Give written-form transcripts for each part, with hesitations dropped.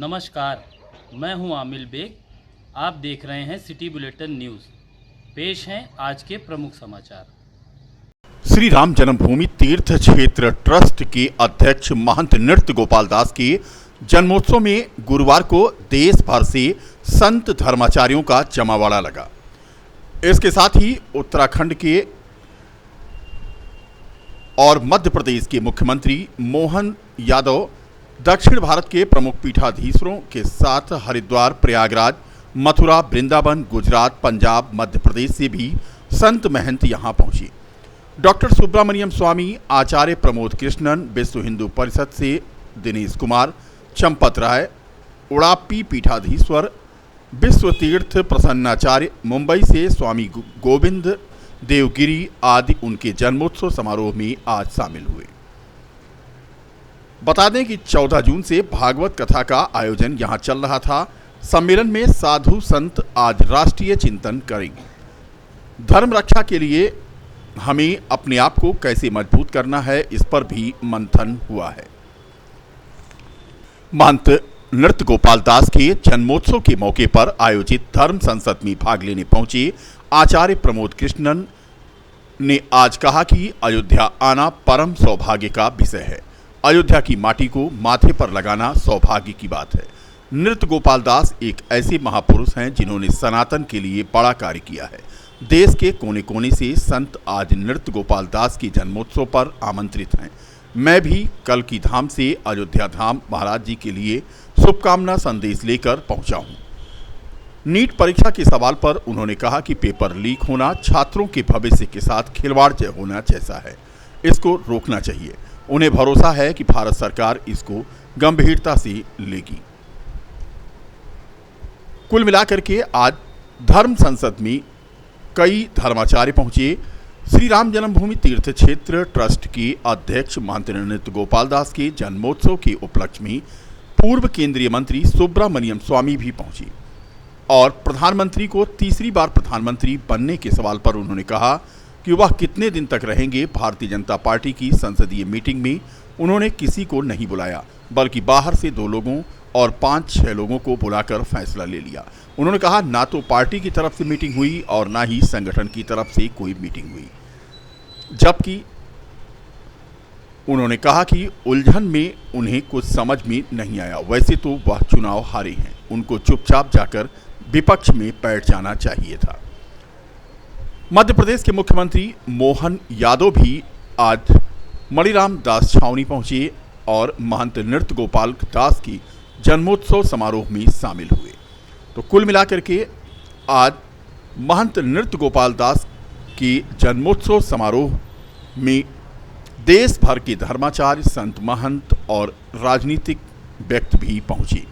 नमस्कार, मैं हूं आमिल बेग। आप देख रहे हैं सिटी बुलेटिन न्यूज़। पेश हैं आज के प्रमुख समाचार। श्री राम जन्मभूमि तीर्थ क्षेत्र ट्रस्ट के अध्यक्ष महंत नृत्य गोपाल दास के जन्मोत्सव में गुरुवार को देश भर से संत धर्माचार्यों का जमावड़ा लगा। इसके साथ ही उत्तराखंड के और मध्य प्रदेश के मुख्यमंत्री मोहन यादव, दक्षिण भारत के प्रमुख पीठाधीशों के साथ हरिद्वार, प्रयागराज, मथुरा, वृंदावन, गुजरात, पंजाब, मध्य प्रदेश से भी संत महंत यहां पहुंचे। डॉक्टर सुब्रमण्यम स्वामी, आचार्य प्रमोद कृष्णन, विश्व हिंदू परिषद से दिनेश कुमार, चंपत राय, उड़ापी पीठाधीश्वर, विश्व तीर्थ प्रसन्नाचार्य, मुंबई से स्वामी गोविंद देवगिरी आदि उनके जन्मोत्सव समारोह में आज शामिल हुए। बता दें कि 14 जून से भागवत कथा का आयोजन यहां चल रहा था। सम्मेलन में साधु संत आज राष्ट्रीय चिंतन करेंगे। धर्म रक्षा के लिए हमें अपने आप को कैसे मजबूत करना है, इस पर भी मंथन हुआ है। महंत नृत्य गोपाल दास के जन्मोत्सव के मौके पर आयोजित धर्म संसद में भाग लेने पहुंचे आचार्य प्रमोद कृष्णन ने आज कहा कि अयोध्या आना परम सौभाग्य का विषय है। अयोध्या की माटी को माथे पर लगाना सौभाग्य की बात है। नृत्य गोपाल दास एक ऐसे महापुरुष हैं जिन्होंने सनातन के लिए बड़ा कार्य किया है। देश के कोने कोने से संत आज नृत्य गोपाल दास की जन्मोत्सव पर आमंत्रित हैं। मैं भी कल की धाम से अयोध्या धाम महाराज जी के लिए शुभकामना संदेश लेकर पहुंचा हूं। नीट परीक्षा के सवाल पर उन्होंने कहा कि पेपर लीक होना छात्रों के भविष्य के साथ खिलवाड़ होना जैसा है, इसको रोकना चाहिए। उन्हें भरोसा है कि भारत सरकार इसको गंभीरता से लेगी। कुल मिलाकर के आज धर्म संसद में कई धर्माचार्य पहुंचे। श्री राम जन्मभूमि तीर्थ क्षेत्र ट्रस्ट के अध्यक्ष महंत नृत्य गोपाल दास के जन्मोत्सव के उपलक्ष्य में पूर्व केंद्रीय मंत्री सुब्रमण्यम स्वामी भी पहुंचे और प्रधानमंत्री को तीसरी बार प्रधानमंत्री बनने के सवाल पर उन्होंने कहा कि वह कितने दिन तक रहेंगे। भारतीय जनता पार्टी की संसदीय मीटिंग में उन्होंने किसी को नहीं बुलाया, बल्कि बाहर से 2 लोगों और 5-6 लोगों को बुलाकर फैसला ले लिया। उन्होंने कहा ना तो पार्टी की तरफ से मीटिंग हुई और ना ही संगठन की तरफ से कोई मीटिंग हुई। जबकि उन्होंने कहा कि उलझन में उन्हें कुछ समझ में नहीं आया। वैसे तो वह चुनाव हारे हैं, उनको चुपचाप जाकर विपक्ष में बैठ जाना चाहिए था। मध्य प्रदेश के मुख्यमंत्री मोहन यादव भी आज मणिराम दास छावनी पहुंचे और महंत नृत्य गोपाल दास की जन्मोत्सव समारोह में शामिल हुए। तो कुल मिलाकर के आज महंत नृत्य गोपाल दास की जन्मोत्सव समारोह में देश भर के धर्माचार्य, संत महंत और राजनीतिक व्यक्ति भी पहुंचे।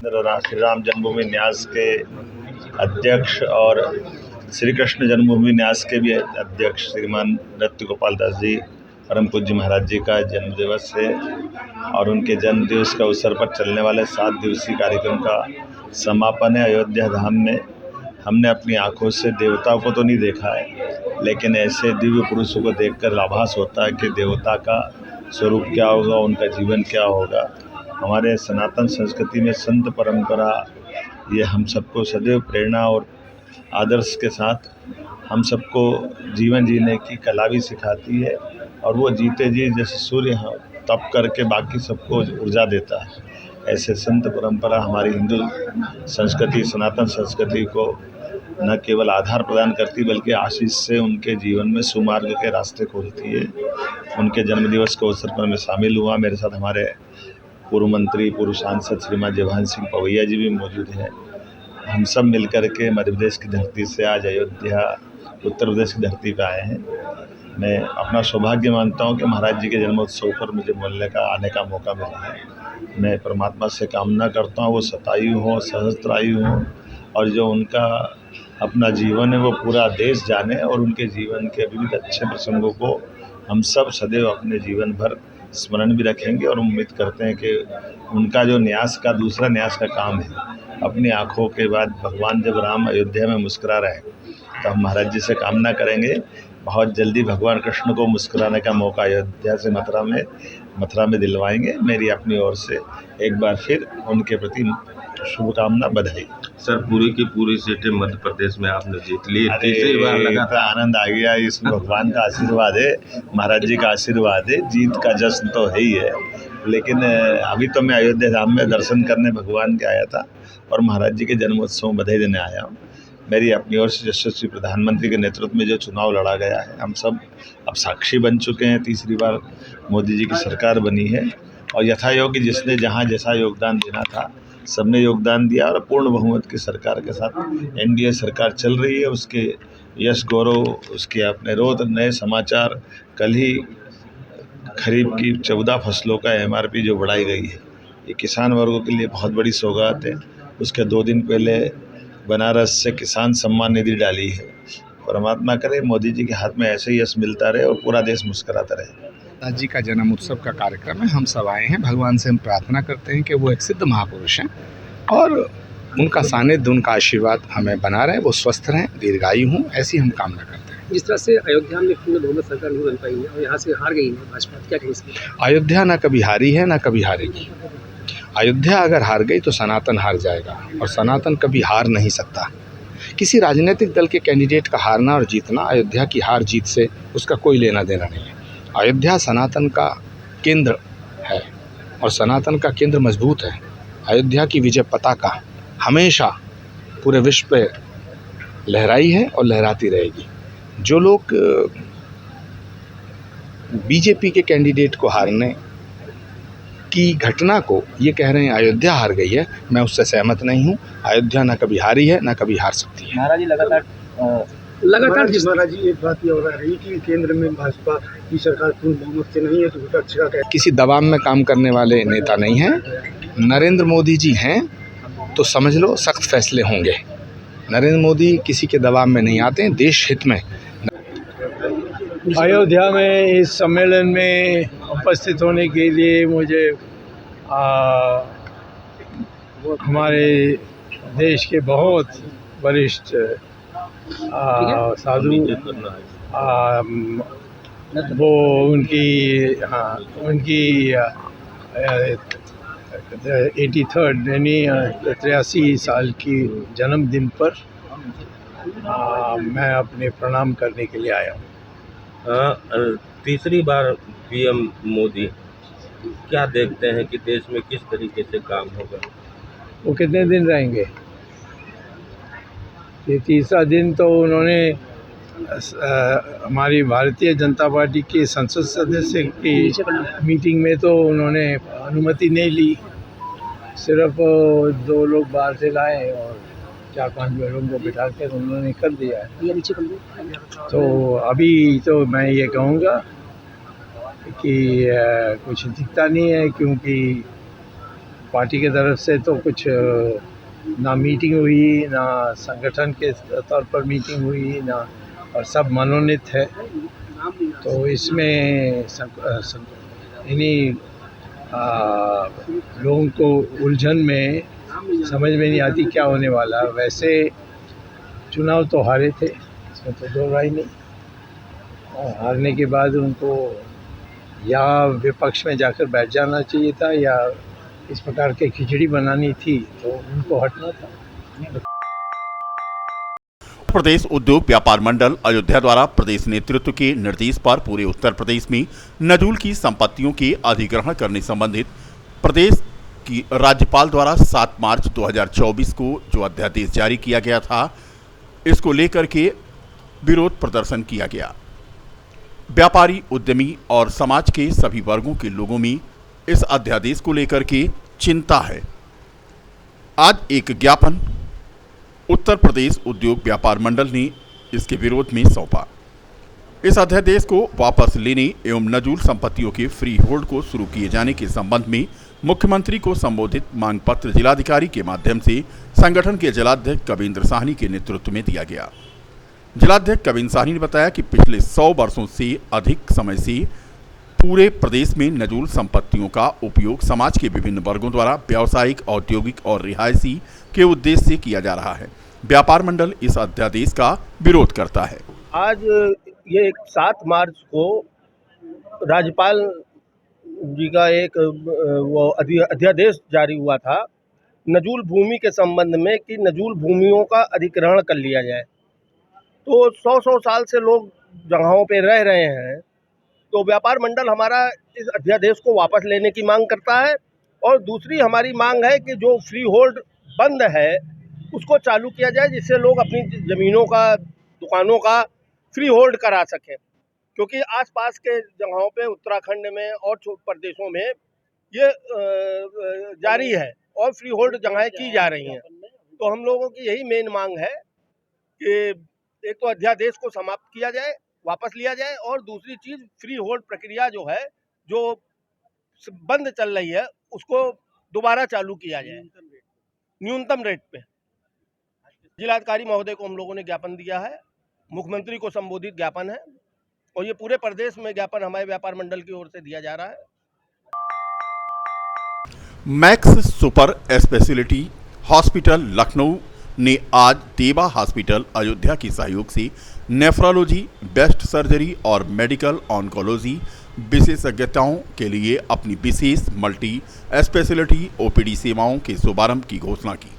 श्री राम जन्मभूमि न्यास के अध्यक्ष और श्री कृष्ण जन्मभूमि न्यास के भी अध्यक्ष श्रीमान नृत्य गोपाल दास जी परम पूज्य महाराज जी का जन्म दिवस है और उनके जन्म दिवस के अवसर पर चलने वाले 7 दिवसीय कार्यक्रम का समापन है अयोध्या धाम में। हमने अपनी आंखों से देवताओं को तो नहीं देखा है, लेकिन ऐसे दिव्य पुरुषों को देखकर आभास होता है कि देवता का स्वरूप क्या होगा, उनका जीवन क्या होगा। हमारे सनातन संस्कृति में संत परंपरा ये हम सबको सदैव प्रेरणा और आदर्श के साथ हम सबको जीवन जीने की कला भी सिखाती है और वो जीते जी जैसे सूर्य तप करके बाकी सबको ऊर्जा देता है, ऐसे संत परंपरा हमारी हिंदू संस्कृति, सनातन संस्कृति को न केवल आधार प्रदान करती बल्कि आशीष से उनके जीवन में सुमार्ग के रास्ते खोलती है। उनके जन्मदिवस के अवसर पर मैं शामिल हुआ। मेरे साथ हमारे पूर्व मंत्री, पूर्व सांसद श्रीमान जयभान सिंह पवैया जी भी मौजूद हैं। हम सब मिलकर के मध्य प्रदेश की धरती से आज अयोध्या उत्तर प्रदेश की धरती पर आए हैं। मैं अपना सौभाग्य मानता हूं कि महाराज जी के जन्मोत्सव पर मुझे आने का मौका मिला है। मैं परमात्मा से कामना करता हूं वो शतायु हो, सहस्त्रायु हो और जो उनका अपना जीवन है वो पूरा देश जाने और उनके जीवन के विविध अच्छे प्रसंगों को हम सब सदैव अपने जीवन भर स्मरण भी रखेंगे और उम्मीद करते हैं कि उनका जो दूसरा न्यास का काम है, अपनी आँखों के बाद भगवान जब राम अयोध्या में मुस्कुरा रहे तो हम महाराज जी से कामना करेंगे बहुत जल्दी भगवान कृष्ण को मुस्कुराने का मौका अयोध्या से मथुरा में मथुरा में दिलवाएंगे। मेरी अपनी ओर से एक बार फिर उनके प्रति शुभकामना, बधाई। सर, पूरी की पूरी सीटें मध्य प्रदेश में आपने जीत ली, तीसरी बार अरे लगा। तो आनंद आ गया, इसमें भगवान का आशीर्वाद है, महाराज जी का आशीर्वाद है, जीत का जश्न तो है ही है। लेकिन अभी तो मैं अयोध्या धाम में दर्शन करने भगवान के आया था और महाराज जी के जन्मोत्सव में बधाई देने आया हूँ। मेरी अपनी ओर से यशस्वी प्रधानमंत्री के नेतृत्व में जो चुनाव लड़ा गया है, हम सब अब साक्षी बन चुके हैं। तीसरी बार मोदी जी की सरकार बनी है और यथायोग्य जिसने जहाँ जैसा योगदान देना था सबने योगदान दिया और पूर्ण बहुमत की सरकार के साथ एनडीए सरकार चल रही है। उसके यश गौरव, उसके अपने रोज नए समाचार। कल ही खरीफ की 14 फसलों का एमआरपी जो बढ़ाई गई है, ये किसान वर्गों के लिए बहुत बड़ी सौगात है। उसके 2 दिन पहले बनारस से किसान सम्मान निधि डाली है। परमात्मा करे मोदी जी के हाथ में ऐसे ही यश मिलता रहे और पूरा देश मुस्कुराता रहे। महाराज जी का जन्म उत्सव का कार्यक्रम है, हम सब आए हैं। भगवान से हम प्रार्थना करते हैं कि वो एक सिद्ध महापुरुष हैं और उनका सानिध्य, उनका आशीर्वाद हमें बना रहे, वो स्वस्थ रहें, दीर्घायु हों, ऐसी हम कामना करते हैं। जिस तरह से अयोध्या में पूर्ण बहुमत सरकार नहीं बन पाई है और यहाँ से हार गई है भाजपा, क्या कहें इसमें? अयोध्या ना कभी हारी है, ना कभी हारेगी। अयोध्या अगर हार गई तो सनातन हार जाएगा और सनातन कभी हार नहीं सकता। किसी राजनीतिक दल के कैंडिडेट का हारना और जीतना अयोध्या की हार जीत से उसका कोई लेना देना नहीं है। अयोध्या सनातन का केंद्र है और सनातन का केंद्र मजबूत है। अयोध्या की विजय पताका हमेशा पूरे विश्व पे लहराई है और लहराती रहेगी। जो लोग बीजेपी के कैंडिडेट को हारने की घटना को ये कह रहे हैं अयोध्या हार गई है, मैं उससे सहमत नहीं हूँ। अयोध्या ना कभी हारी है, ना कभी हार सकती है। महाराज जी लगातार महाराज जी, एक बात ये हो रही कि केंद्र में भाजपा की सरकार पूर्ण बहुमत से नहीं है, तो विपक्ष का क्या? किसी दबाव में काम करने वाले नेता नहीं हैं। नरेंद्र मोदी जी हैं तो समझ लो सख्त फैसले होंगे। नरेंद्र मोदी किसी के दबाव में नहीं आते हैं, देश हित में। अयोध्या में इस सम्मेलन में उपस्थित होने के लिए मुझे हमारे देश के बहुत वरिष्ठ साधु वो उनकी 83rd यानी 83 साल की जन्मदिन पर मैं अपने प्रणाम करने के लिए आया हूँ। तीसरी बार पीएम मोदी, क्या देखते हैं कि देश में किस तरीके से काम होगा? वो कितने दिन रहेंगे? ये तीसरा दिन तो उन्होंने हमारी भारतीय जनता पार्टी के संसद सदस्य की मीटिंग में तो उन्होंने अनुमति नहीं ली। सिर्फ 2 लोग बाहर से लाए और 4-5 लोगों को बिठा कर उन्होंने कर दिया है। तो अभी तो मैं ये कहूँगा कि कुछ दिखता नहीं है, क्योंकि पार्टी की तरफ से तो कुछ ना मीटिंग हुई, ना संगठन के तौर पर मीटिंग हुई, ना, और सब मनोनीत है। तो इसमें इन्हीं लोगों को उलझन में समझ में नहीं आती क्या होने वाला। वैसे चुनाव तो हारे थे, इसमें तो दो राय नहीं। और हारने के बाद उनको या विपक्ष में जाकर बैठ जाना चाहिए था, या इस प्रकार की खिचड़ी बनानी थी तो उनको हटना था। प्रदेश उद्योग व्यापार मंडल अयोध्या द्वारा प्रदेश नेतृत्व के निर्देश पर पूरे उत्तर प्रदेश में नजूल की संपत्तियों के अधिग्रहण करने संबंधित प्रदेश की राज्यपाल द्वारा 7 मार्च 2024 को जो अध्यादेश जारी किया गया था, इसको लेकर के विरोध प्रदर्शन किया गया। व्यापारी, उद्यमी और समाज के सभी वर्गों के लोगों में इस अध्यादेश को लेकर के चिंता है। आज एक ज्ञापन उत्तर प्रदेश उद्योग व्यापार मंडल ने इसके विरोध में सौंपा। इस अध्यादेश को वापस लेने एवं नजूल संपत्तियों के फ्री होल्ड को शुरू किए जाने के संबंध में मुख्यमंत्री को संबोधित मांग पत्र जिलाधिकारी के माध्यम से संगठन के जिलाध्यक्ष कविंद्र साहनी के नेतृत्व में दिया गया। जिलाध्यक्ष कविंद्र साहनी ने बताया कि पिछले 100 वर्षों से अधिक समय से पूरे प्रदेश में नजूल संपत्तियों का उपयोग समाज के विभिन्न वर्गों द्वारा व्यावसायिक, औद्योगिक और रिहायशी के उद्देश्य से किया जा रहा है। व्यापार मंडल इस अध्यादेश का विरोध करता है। आज ये 7 मार्च को राज्यपाल जी का एक वो अध्यादेश जारी हुआ था नजूल भूमि के संबंध में कि नजूल भूमियों का अधिग्रहण कर लिया जाए। तो 100 साल से लोग जगहों पे रह रहे हैं, तो व्यापार मंडल हमारा इस अध्यादेश को वापस लेने की मांग करता है। और दूसरी हमारी मांग है कि जो फ्री होल्ड बंद है उसको चालू किया जाए, जिससे लोग अपनी ज़मीनों का, दुकानों का फ्री होल्ड करा सकें। क्योंकि आसपास के जगहों पे उत्तराखंड में और प्रदेशों में ये जारी है और फ्री होल्ड जगहें की जा रही हैं। तो हम लोगों की यही मेन मांग है कि एक तो अध्यादेश को समाप्त किया जाए, वापस लिया जाए, और दूसरी चीज़ फ्री होल्ड प्रक्रिया जो है, जो बंद चल रही है, उसको दोबारा चालू किया जाए न्यूनतम रेट पे। जिलाधिकारी महोदय को हम लोगों ने ज्ञापन दिया है, मुख्यमंत्री को संबोधित ज्ञापन है, और ये पूरे प्रदेश में ज्ञापन हमारे व्यापार मंडल की ओर से दिया जा रहा है। Max super speciality hospital Lucknow ने आज देवा हॉस्पिटल अयोध्या के सहयोग से नेफ्रोलॉजी, बेस्ट सर्जरी और मेडिकल ऑन्कोलॉजी विशेषज्ञताओं के लिए अपनी विशेष मल्टी स्पेशलिटी ओपीडी सेवाओं के शुभारंभ की घोषणा की।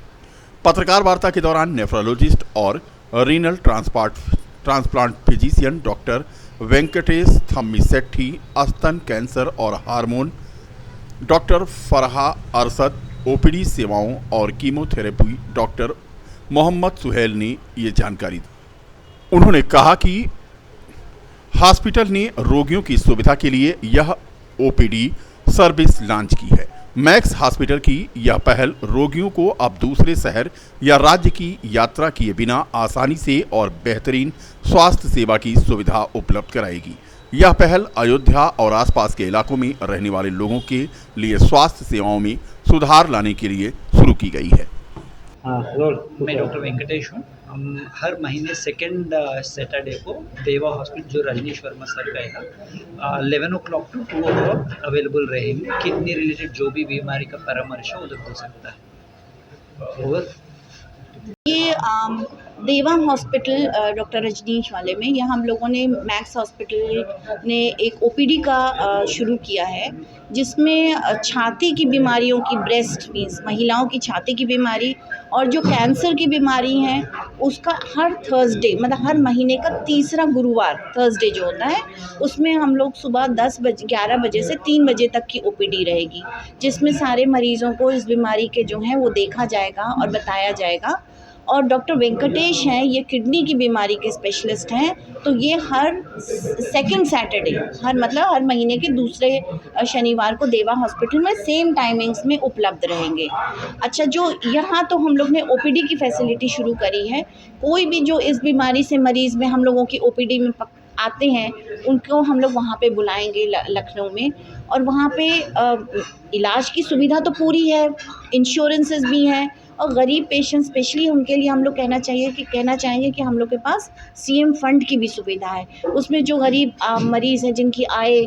पत्रकार वार्ता के दौरान नेफ्रोलॉजिस्ट और renal transplant physician doctor Venkatesh Thammisetty, स्तन कैंसर और hormone doctor Farha Arshad, OPD सेवाओं और कीमोथेरेपी डॉक्टर मोहम्मद सुहेल ने ये जानकारी दी। उन्होंने कहा कि हॉस्पिटल ने रोगियों की सुविधा के लिए यह ओपीडी सर्विस लॉन्च की है। मैक्स हॉस्पिटल की यह पहल रोगियों को अब दूसरे शहर या राज्य की यात्रा किए बिना आसानी से और बेहतरीन स्वास्थ्य सेवा की सुविधा उपलब्ध कराएगी। यह पहल अयोध्या और आसपास के इलाकों में रहने वाले लोगों के लिए स्वास्थ्य सेवाओं में सुधार लाने के लिए शुरू की गई है। मैं डॉक्टर वेंकटेश हूँ। हम हर महीने सेकेंड सैटरडे को देवा हॉस्पिटल, जो रजनीश वर्मा सर का है, 11 o'clock to 2 o'clock अवेलेबल रहेंगे। किडनी रिलेटेड जो भी बीमारी का परामर्श है उधर हो सकता है। ओवर। ये देवा हॉस्पिटल डॉक्टर रजनीश वाले में, यहाँ हम लोगों ने मैक्स हॉस्पिटल ने एक ओपीडी का शुरू किया है, जिसमें छाती की बीमारियों की, ब्रेस्ट मीन्स महिलाओं की छाती की बीमारी, और जो कैंसर की बीमारी है उसका हर थर्सडे, मतलब हर महीने का तीसरा गुरुवार थर्सडे जो होता है, उसमें हम लोग सुबह 11 बजे से 3 बजे तक की ओपीडी रहेगी, जिसमें सारे मरीज़ों को इस बीमारी के जो हैं वो देखा जाएगा और बताया जाएगा। और डॉक्टर वेंकटेश हैं, ये किडनी की बीमारी के स्पेशलिस्ट हैं, तो ये हर सेकंड सैटरडे, हर महीने के दूसरे शनिवार को देवा हॉस्पिटल में सेम टाइमिंग्स में उपलब्ध रहेंगे। अच्छा, जो यहाँ तो हम लोग ने ओपीडी की फैसिलिटी शुरू करी है। कोई भी जो इस बीमारी से मरीज़ में हम लोगों की ओपीडी में आते हैं, उनको हम लोग वहाँ पे बुलाएंगे लखनऊ में, और वहाँ पे इलाज की सुविधा तो पूरी है, इंश्योरेंसेस भी हैं, और गरीब पेशेंट स्पेशली उनके लिए हम लोग कहना चाहेंगे कि हम लोग के पास सीएम फंड की भी सुविधा है। उसमें जो गरीब मरीज़ हैं, जिनकी आय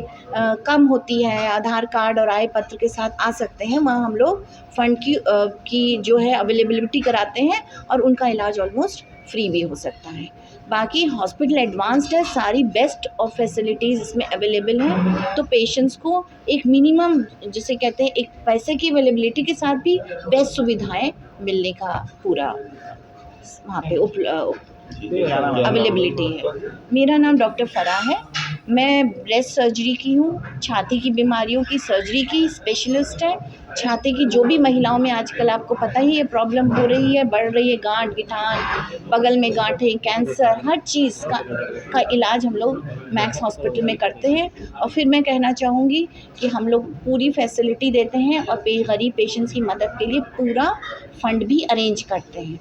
कम होती है, आधार कार्ड और आय पत्र के साथ आ सकते हैं, वहाँ हम लोग फंड की जो है अवेलेबिलिटी कराते हैं, और उनका इलाज ऑलमोस्ट फ्री भी हो सकता है। बाकी हॉस्पिटल एडवांस्ड है, सारी बेस्ट ऑफ फैसिलिटीज़ इसमें अवेलेबल हैं, तो पेशेंट्स को एक मिनिमम, जिसे कहते हैं, एक पैसे की अवेलेबिलिटी के साथ भी बेस्ट सुविधाएं मिलने का पूरा वहाँ पे अवेलेबिलिटी है। मेरा नाम डॉक्टर फराह है। मैं ब्रेस्ट सर्जरी की हूँ, छाती की बीमारियों की सर्जरी की स्पेशलिस्ट है। छाती की जो भी महिलाओं में आजकल आपको पता ही है प्रॉब्लम हो रही है, बढ़ रही है, गांठ गिठान, बगल में गांठें, कैंसर, हर चीज़ का इलाज हम लोग मैक्स हॉस्पिटल में करते हैं। और फिर मैं कहना चाहूँगी कि हम लोग पूरी फैसिलिटी देते हैं, और गरीब पेशेंट्स की मदद के लिए पूरा फंड भी अरेंज करते हैं।